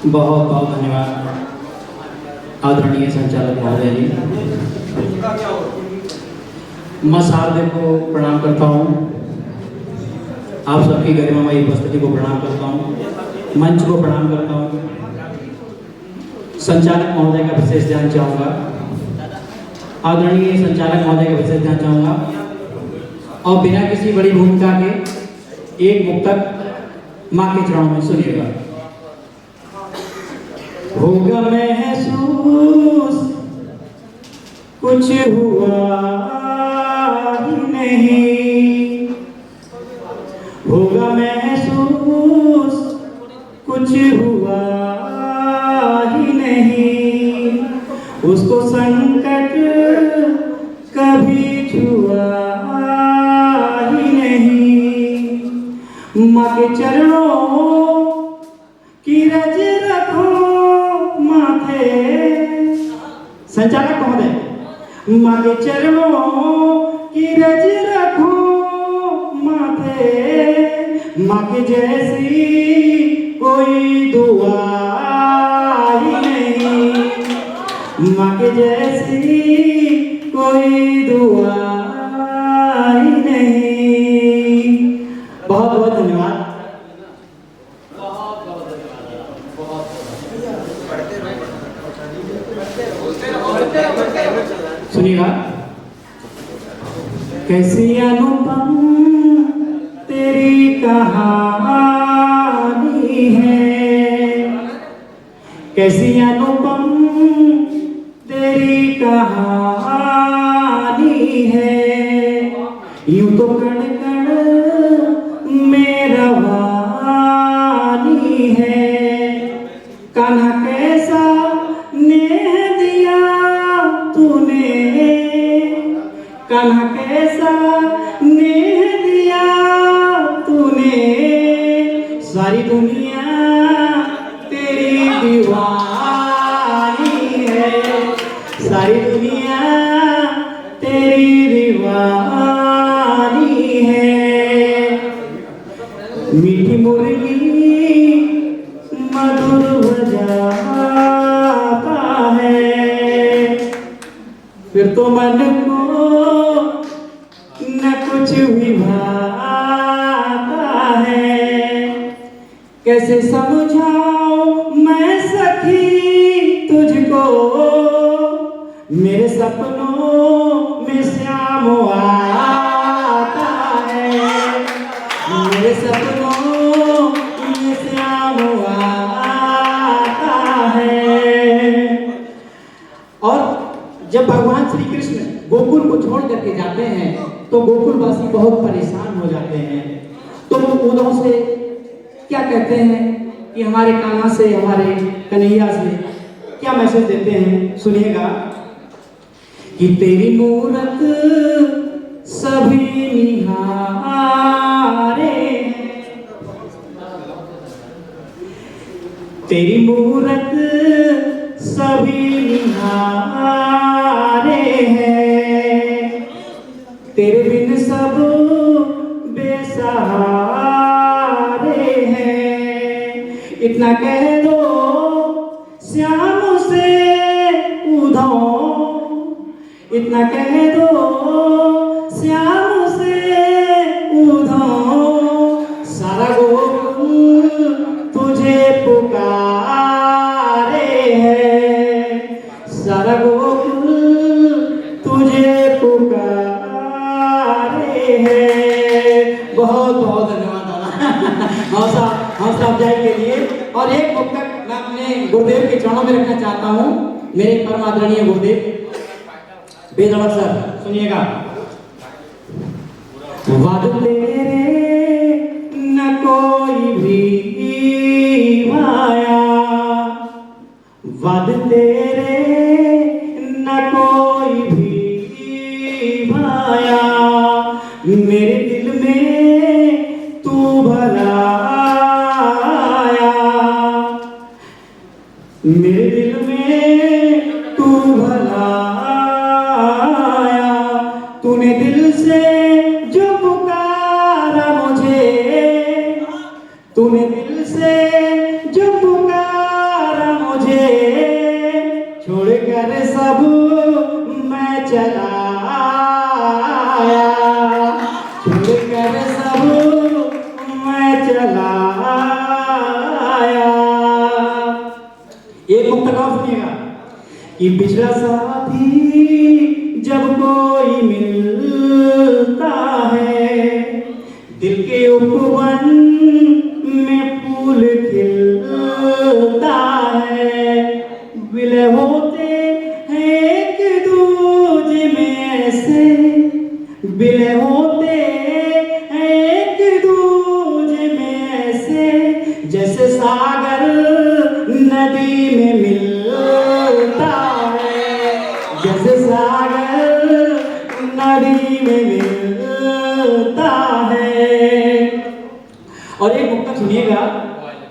बहुत बहुत धन्यवाद आदरणीय संचालक महोदय जी। मैं शारदे को प्रणाम करता हूँ, आप सबकी गरिमामयी उपस्थिति को प्रणाम करता हूँ, मंच को प्रणाम करता हूँ। संचालक महोदय का विशेष ध्यान चाहूँगा, आदरणीय संचालक महोदय का विशेष ध्यान चाहूँगा और बिना किसी बड़ी भूमिका के एक मुक्तक माँ के चरणों में सुनिएगा। होगा महसूस कुछ हुआ ही नहीं, होगा महसूस कुछ हुआ ही नहीं, उसको संकट कभी छुआ ही नहीं। माँ के चरणों की रज रखो माथे, संचालक महोदय, माँ के चरणों की रज रखो माथे, माँ के जैसी कोई दुआ ही नहीं, माँ के जैसी कोई दुआ ही नहीं। बहुत बहुत धन्यवाद। सुनिएगा। कैसी अनुपम तेरी कहानी है, कैसी अनुपम तेरी कहानी है, यूं तो कण कण में रवानी है। कान्हा कैसा नेह दिया तूने, कान्हा कैसा नेह दिया तूने, सारी दुनिया तेरी दीवानी है, सारी दुनिया तेरी दीवानी है। मीठी मुर्गी मधुर बजाता है, फिर तो मन को न कुछ भी भाता है। कैसे समझाऊं मैं सखी तुझको, मेरे सपनों में श्याम आता है, मेरे सपनों में श्याम आता है। और जब भगवान श्री कृष्ण गोकुल को छोड़ करके जाते हैं तो गोकुलवासी बहुत परेशान हो जाते हैं। तो वो उद्धव से क्या कहते हैं कि हमारे कान्हा से, हमारे कन्हैया से क्या मैसेज देते हैं, सुनिएगा। कि तेरी मूरत सभी निहारे, तेरी मूरत सभी निहारे हैं, तेरे बिन सब बेसहारे हैं। इतना कह दो श्याम से उद्धव, इतना कह दो श्याम से उद्धव, सारा गोकुल तुझे पुकारे है, सारा गोकुल तुझे पुकारे है। बहुत बहुत धन्यवाद दादा हौसला अफजाई के लिए। और एक मुक्तक मैं अपने गुरुदेव के चरणों में रखना चाहता हूँ, मेरे परम आदरणीय गुरुदेव बेदड़क सर, सुनिएगा। वाद तेरे न कोई भी माया, वाद तेरे न कोई भी माया, मेरे दिल में तू भला आया, मेरे दिल में तू भला आया। तूने दिल से जो पुकारा मुझे, तूने दिल से जो पुकारा सुनिएगा कि बिछड़ा साथी जब कोई मिलता है, दिल के उपवन में फूल खिलता है, विलय होते हैं एक दूजे में ऐसे, विलय होते हैं एक दूजे में ऐसे, जैसे सागर नदी में मिलता है, जैसे सागर नदी में मिलता है। और एक मुक्तक सुनिएगा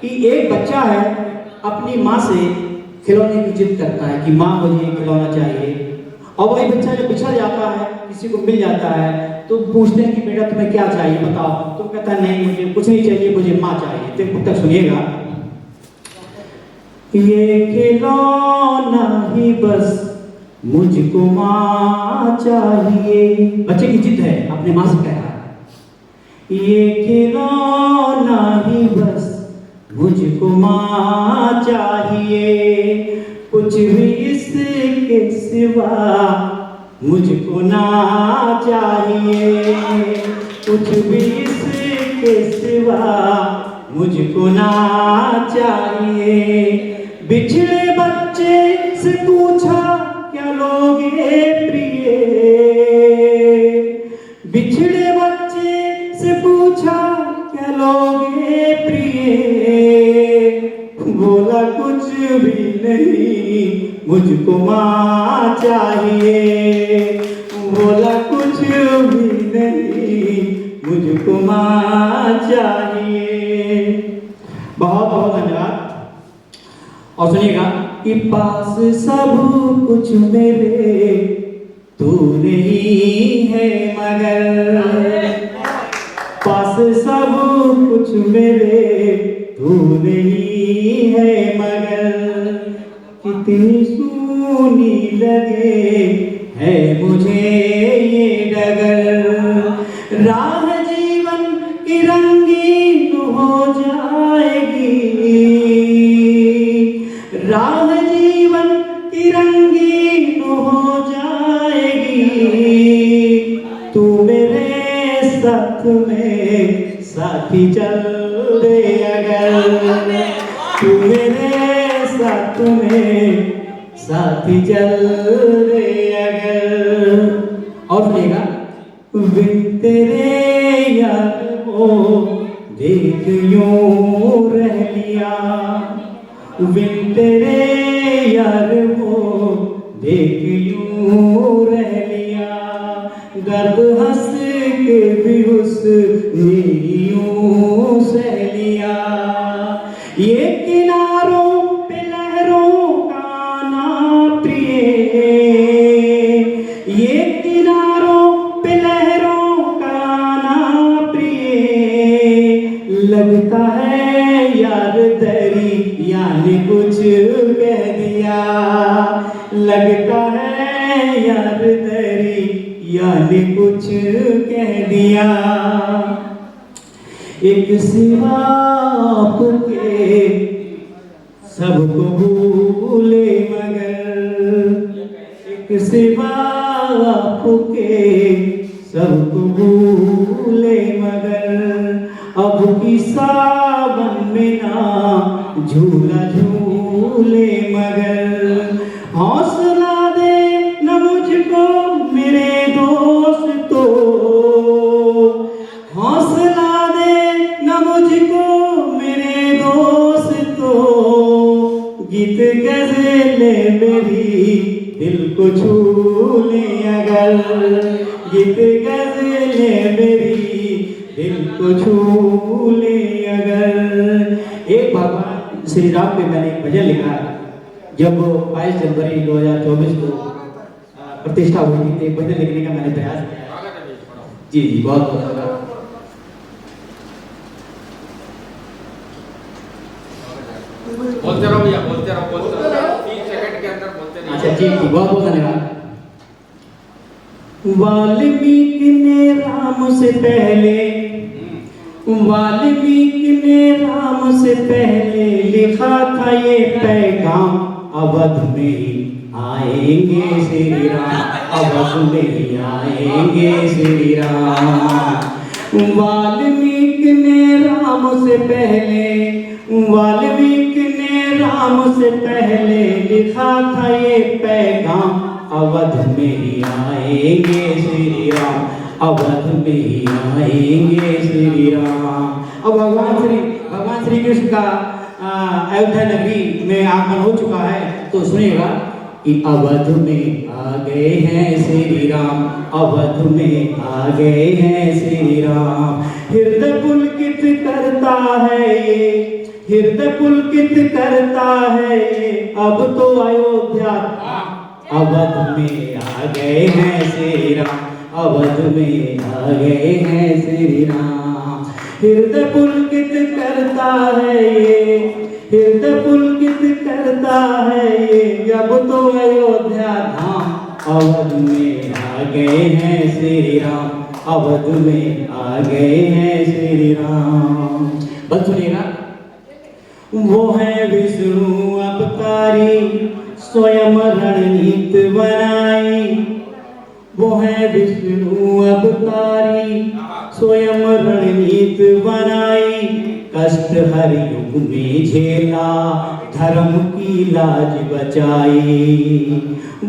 कि एक बच्चा है अपनी माँ से खिलौने की जिद करता है कि माँ मुझे ये खिलौना चाहिए, और वही बच्चा जब बिछड़ जाता है, किसी को मिल जाता है, तो पूछते हैं कि बेटा तुम्हें क्या चाहिए बताओ, तो कहता है नहीं मुझे कुछ नहीं चाहिए, मुझे माँ चाहिए। तो मुक्तक सुनिएगा, ये खिलौना ही बस मुझको माँ चाहिए, बच्चे की जिद है, अपनी माँ से कह रहा है ये खिलौना ही बस मुझको माँ चाहिए, कुछ भी इसके सिवा मुझको ना चाहिए, कुछ भी इसके सिवा मुझको ना चाहिए। बिछड़े बच्चे से पूछा क्या लोगे प्रिय, बिछड़े बच्चे से पूछा क्या लोगे प्रिय, बोला कुछ भी नहीं मुझको माँ चाहिए, बोला कुछ भी नहीं मुझको माँ चाहिए। बहुत बहुत धन्यवाद। और सुनिएगा कि पास सब कुछ मेरे तू नहीं है मगर, पास सब कुछ मेरे तू नहीं है मगर, कितनी सूनी लगे है मुझे ये डगर, राह जीवन की रंगीन हो जाएगी, राह जीवन की रंगीन हो जाएगी, तू मेरे साथ में साथी चल दे अगर, तू मेरे साथ में साथी चल दे अगर। और सुनिएगा, बिन तेरे यार को देख यूं रह लिया, बिन तेरे यार को देख यूं रह लिया, दर्द हंस के भी उसने यूं सह लिया, ये किनारों पे लहरों का ना प्रिय, ये किनारों पे लहरों का ना प्रिय, लगता है यार दरिया ने कुछ कह दिया, लगता है यार दरिया ने कुछ कह दिया, एक सिवा आपके सबको भूले मगर, एक सिवा आपके सबको भूले मगर, अब की सावन में ना झूला झूले मगर, हौसला दे न मुझको मेरे दोस्तों, हौसला दे न मुझको मेरे दोस्तों, गीत गज़ले मेरी दिल को छू ले अगर, गीत गज़ले मेरी दिल को छू ले अगर। एक भगवान श्री राम पे मैंने एक भजन लिखा है, जब 22 जनवरी 2024 को प्रतिष्ठा हुई थी, तो एक भजन लिखने का मैंने प्रयास किया। जी जी बहुत बहुत धन्यवाद। बोलते रहो भैया, बोलते रहो, बोलते रहो, 3 सेकंड के अंदर बोलते रहो। अच्छा जी जी बहुत बहुत धन्यवाद। वाल्मीकि ने राम से पहले, वाल्मीकि ने राम से पहले लिखा था ये पैगाम, अवध में ही आएंगे श्री राम, अवध में ही आएंगे श्री राम। वाल्मीकि ने राम से पहले, वाल्मीकि ने राम से पहले लिखा था ये पैगाम, अवध में ही आएंगे श्री राम, अवध में ही आएंगे श्री राम। अब भगवान श्री कृष्ण का अयोध्या नगरी में आगमन हो चुका है, तो सुनिएगा कि अवध में आ गए हैं श्री राम, अवध में आ गए हैं श्री राम। हृदय पुलकित करता है ये, हृदय पुलकित करता है ये, अब तो अयोध्या अवध में आ गए हैं श्री राम, अवध में आ गए हैं श्री राम। हृदय पुलकित करता है ये, हृदय पुलकित करता है ये, अब तो अयोध्या धाम अवध में आ गए हैं श्री राम, अवध में आ गए हैं श्री राम। बस सुनिएगा, वो है विष्णु अवतारी स्वयं रणनीति बनाई, वो है विष्णु अवतारी स्वयं रणनीति बनाई, कष्ट हर युग में झेला धर्म की लाज बचाई।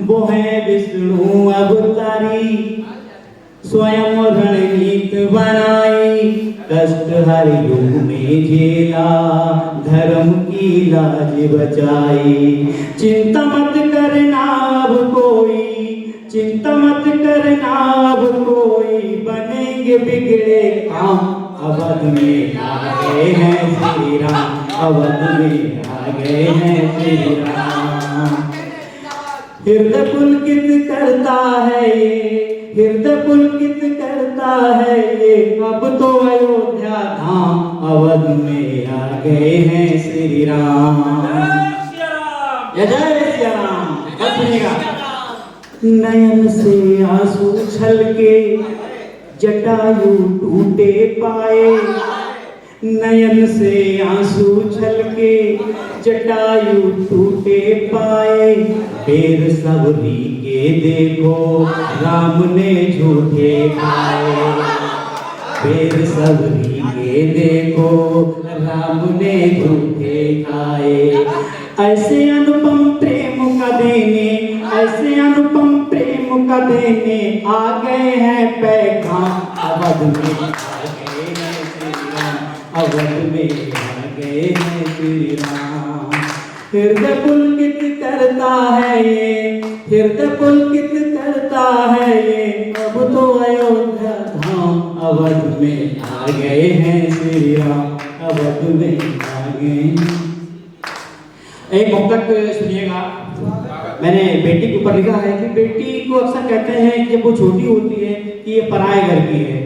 वो है विष्णु अवतारी स्वयं रणनीति बनाई, कष्ट हर युग में झेला धर्म की लाज बचाई। चिंता मत करना अब कोई, चिंता मत करना अब कोई, बनेंगे बिगड़े काम, अवध में आ गए हैं श्री राम, अवध में आ गए हैं श्री राम। हृदय पुलकित करता है ये, हृदय पुलकित करता है ये, अब तो अयोध्या धाम अवध में आ गए हैं श्री राम। जय श्री राम। अब सुनिएगा, नयन से आंसू छलके जटायु टूटे पाए, नयन से आंसू छलके जटायु टूटे पाए, फिर सबरी के देखो राम ने झूठे खाए, फिर सबरी के देखो राम ने झूठे खाए। ऐसे अनुपम प्रेम का देने, ऐसे अनुपम प्रेम का देने आ गए हैं पैगाम, अवध में आ गए हैं श्री राम, अवध में आ गए हैं श्री राम। हृदय पुलकित करता है ये, हृदय पुलकित करता है ये, अब तो अयोध्या धाम अवध में आ गए हैं श्री राम, अवध में आ गए। एक मुक्तक सुनिएगा, मैंने बेटी के ऊपर लिखा है कि बेटी को अक्सर कहते हैं कि जब वो छोटी होती है कि ये पराये घर की है,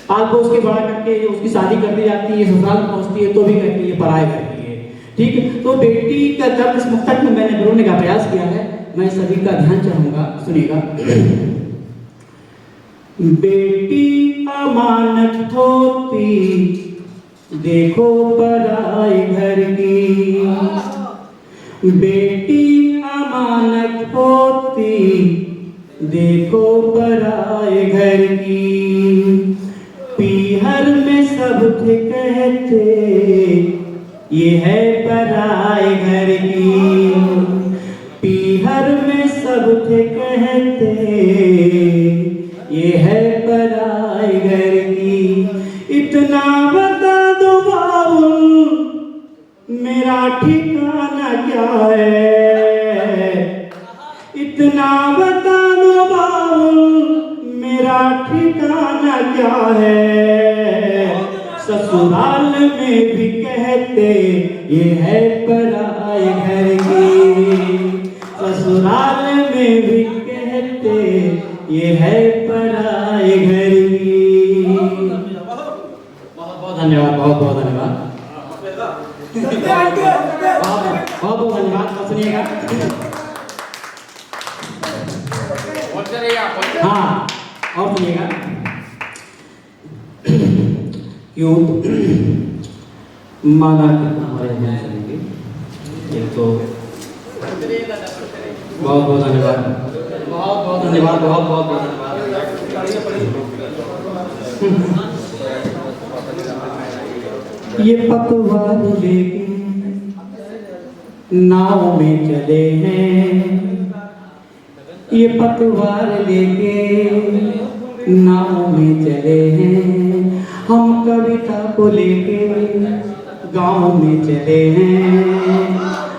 पाल पोस के बड़ा करके उसकी शादी कर दी जाती है, ससुराल पहुंचती है तो भी कहती है ये पराये घर की है। ठीक है, तो बेटी का दर्द इस मुक्तक में मैंने बोलने का प्रयास किया है, मैं सभी का ध्यान चाहूंगा, सुनिएगा। बेटी अमानत होती देखो पराये घर की, बेटी अमानत होती देखो पराये घर की, पीहर में सब थे कहते ये है पराये घर की, पीहर में सब थे कहते ये है पराये घर की। इतना बता दो बाबुल मेरा ठिकाना क्या है, इतना बता दो बाबुल मेरा ठिकाना क्या है। ससुराल में भी कहते ये है पराये घर की, ससुराल में भी कहते ये है पराये घर की। बहुत बहुत धन्यवाद, बहुत बहुत धन्यवाद, बहुत बहुत धन्यवाद। सुनिएगा, हाँ और सुनिएगा, क्यों माना कितना हमारे यहाँ चलेंगे। एक तो बहुत बहुत धन्यवाद, बहुत बहुत धन्यवाद, बहुत बहुत धन्यवाद। ये पतवार लेके नाव में चले हैं, ये पतवार लेके नाव में चले हैं, हम कविता को लेके गांव में चले हैं,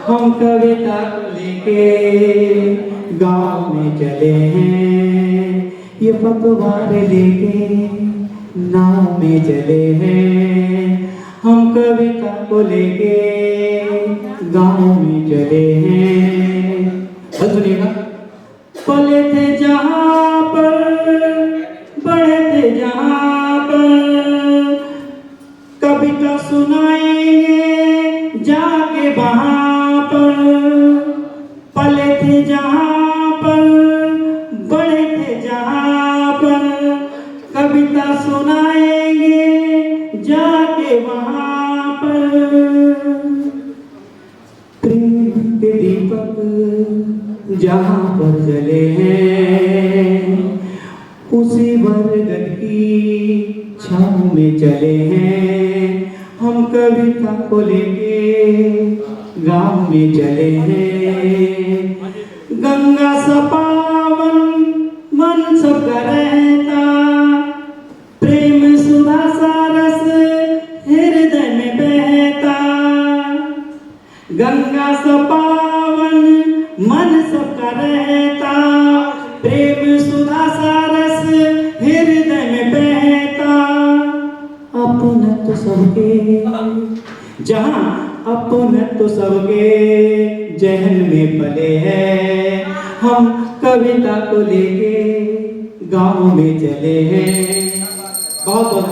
हम कविता को लेके गांव में चले हैं, ये पतवार लेके नाव में चले हैं, हम कविता को लेके गांव में चले हैं। बस सुनिएगा। पले थे जहाँ पर, बड़े थे जहाँ पर, कविता सुनाएंगे जाके वहाँ पर। पले थे जहाँ पर, बड़े थे जहाँ पर, कविता सुनाएंगे जाके वहाँ पर। प्रेम के दीपक जहाँ पर जले हैं, उसी बरगद की छाँव में चले हैं, हम कविता को लेके गाँव में चले हैं। गंगा सपावन मन सबका रहता, प्रेम सुधा सारस हृदय में बहता। गंगा सपावन मन सबका रहता, प्रेम सुधा सारस हृदय में बहता। अपनत्व सबके जहाँ अपनत्व सबके जहन में पले हैं, हम कविता को लेके गाँव में चले हैं। बहुत बहुत